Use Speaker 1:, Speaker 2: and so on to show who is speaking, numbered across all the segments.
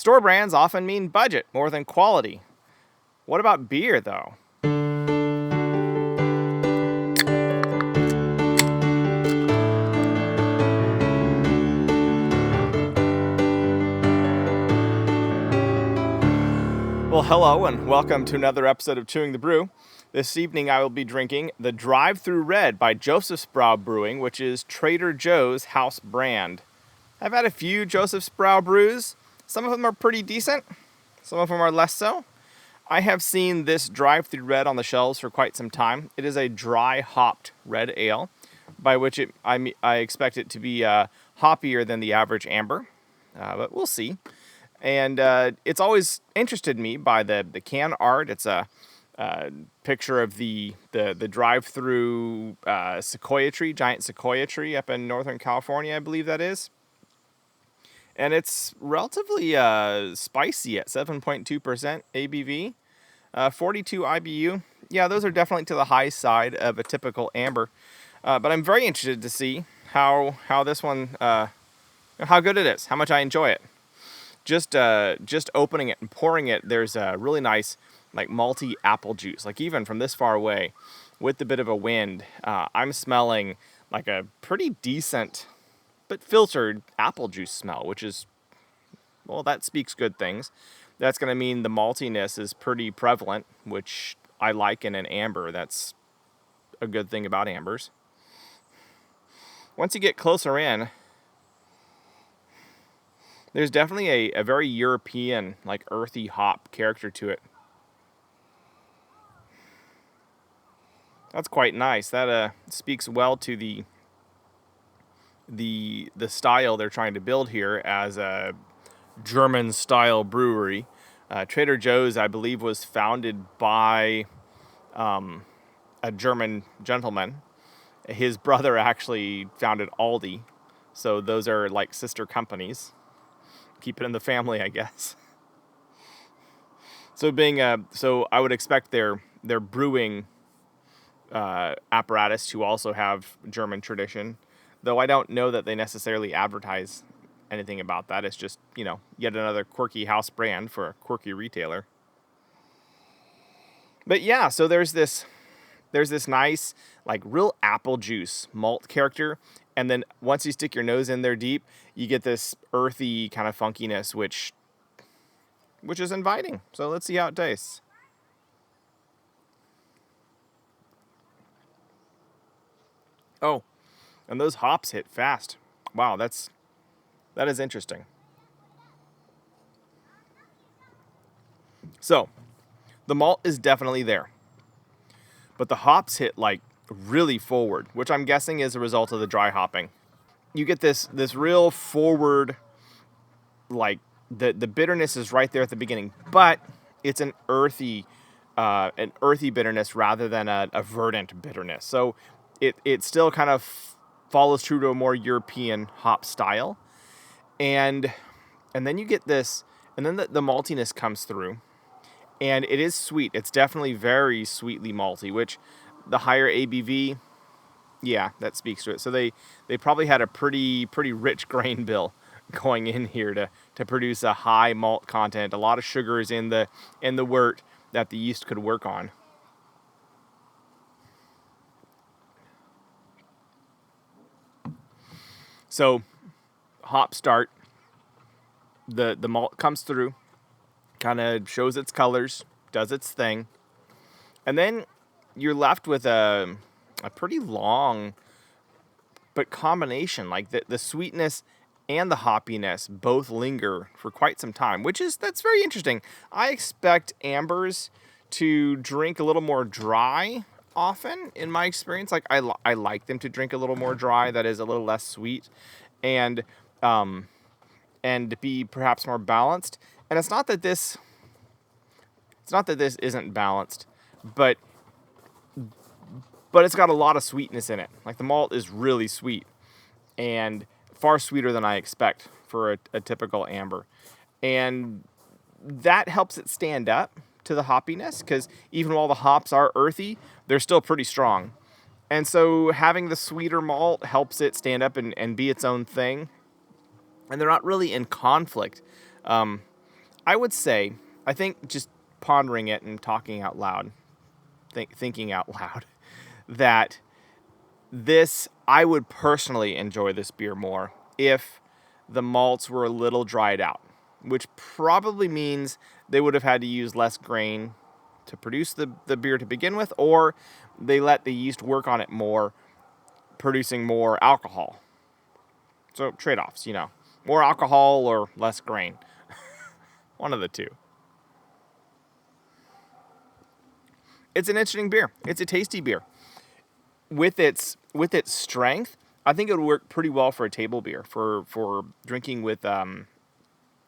Speaker 1: Store brands often mean budget more than quality. What about beer, though? Well, hello and welcome to another episode of Chewing the Brew. This evening I will be drinking the Drive-Thru Red by Josephsbrau Brewing, which is Trader Joe's house brand. I've had a few Josephsbrau brews. Some of them are pretty decent, some of them are less so. I have seen this Drive-Thru Red on the shelves for quite some time. It is a dry hopped red ale, by which I expect it to be hoppier than the average amber, but we'll see. And it's always interested me by the can art. It's a picture of the drive-through sequoia tree, giant sequoia tree up in Northern California, I believe that is. And it's relatively spicy at 7.2% ABV, 42 IBU. Yeah, those are definitely to the high side of a typical amber. But I'm very interested to see how this one, how good it is, how much I enjoy it. Just opening it and pouring it, there's a really nice, like, malty apple juice. Like, even from this far away, with a bit of a wind, I'm smelling like a pretty decent but filtered apple juice smell, which is, well, that speaks good things. That's going to mean the maltiness is pretty prevalent, which I like in an amber. That's a good thing about ambers. Once you get closer in, there's definitely a very European, like, earthy hop character to it. That's quite nice. That speaks well to the style they're trying to build here as a German-style brewery. Trader Joe's, I believe, was founded by a German gentleman. His brother actually founded Aldi, so those are like sister companies. Keep it in the family, I guess. So so I would expect their brewing apparatus to also have German tradition, though I don't know that they necessarily advertise anything about that. It's just, yet another quirky house brand for a quirky retailer. But yeah, so there's this nice, like, real apple juice malt character. And then once you stick your nose in there deep, you get this earthy kind of funkiness, which is inviting. So let's see how it tastes. Oh, and those hops hit fast. Wow, that is interesting. So, the malt is definitely there, but the hops hit, like, really forward, which I'm guessing is a result of the dry hopping. You get this real forward, like, the bitterness is right there at the beginning, but it's an earthy bitterness rather than a verdant bitterness. So it still kind of follows true to a more European hop style, and then you get this, and then the maltiness comes through, and it is sweet. It's definitely very sweetly malty, which the higher ABV, yeah, that speaks to it. So they probably had a pretty rich grain bill going in here to produce a high malt content. A lot of sugars in the wort that the yeast could work on. So hop start, the malt comes through, kind of shows its colors, does its thing, and then you're left with a pretty long but combination. Like, the sweetness and the hoppiness both linger for quite some time, that's very interesting. I expect ambers to drink a little more dry often, in my experience. Like, I like them to drink a little more dry, that is a little less sweet, and be perhaps more balanced. And it's not that this isn't balanced, but it's got a lot of sweetness in it. Like, the malt is really sweet, and far sweeter than I expect for a typical amber. And that helps it stand up to the hoppiness, because even while the hops are earthy, they're still pretty strong. And so having the sweeter malt helps it stand up and be its own thing. And they're not really in conflict. I would say, I think just pondering it and talking out loud, thinking out loud, that I would personally enjoy this beer more if the malts were a little dried out, which probably means they would have had to use less grain to produce the beer to begin with, or they let the yeast work on it more, producing more alcohol. So trade-offs, more alcohol or less grain. One of the two. It's an interesting beer. It's a tasty beer. With its strength, I think it would work pretty well for a table beer, for drinking with a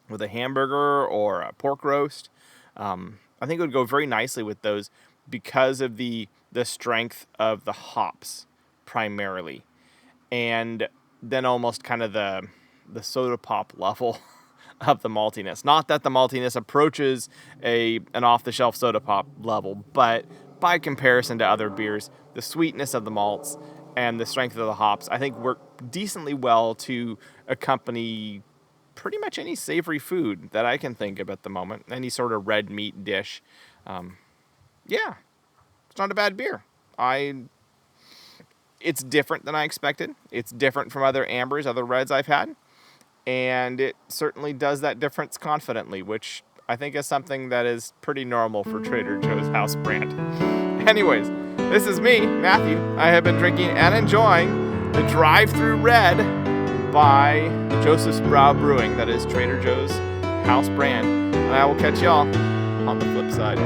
Speaker 1: hamburger or a pork roast. I think it would go very nicely with those because of the strength of the hops primarily, and then almost kind of the soda pop level of the maltiness. Not that the maltiness approaches an off-the-shelf soda pop level, but by comparison to other beers, the sweetness of the malts and the strength of the hops, I think, work decently well to accompany pretty much any savory food that I can think of at the moment. Any sort of red meat dish. Yeah, it's not a bad beer. It's different than I expected. It's different from other ambers, other reds I've had. And it certainly does that difference confidently, which I think is something that is pretty normal for Trader Joe's house brand. Anyways, this is me, Matthew. I have been drinking and enjoying the Drive-Thru Red by Josephsbrau Brewing. That is Trader Joe's house brand. And I will catch y'all on the flip side.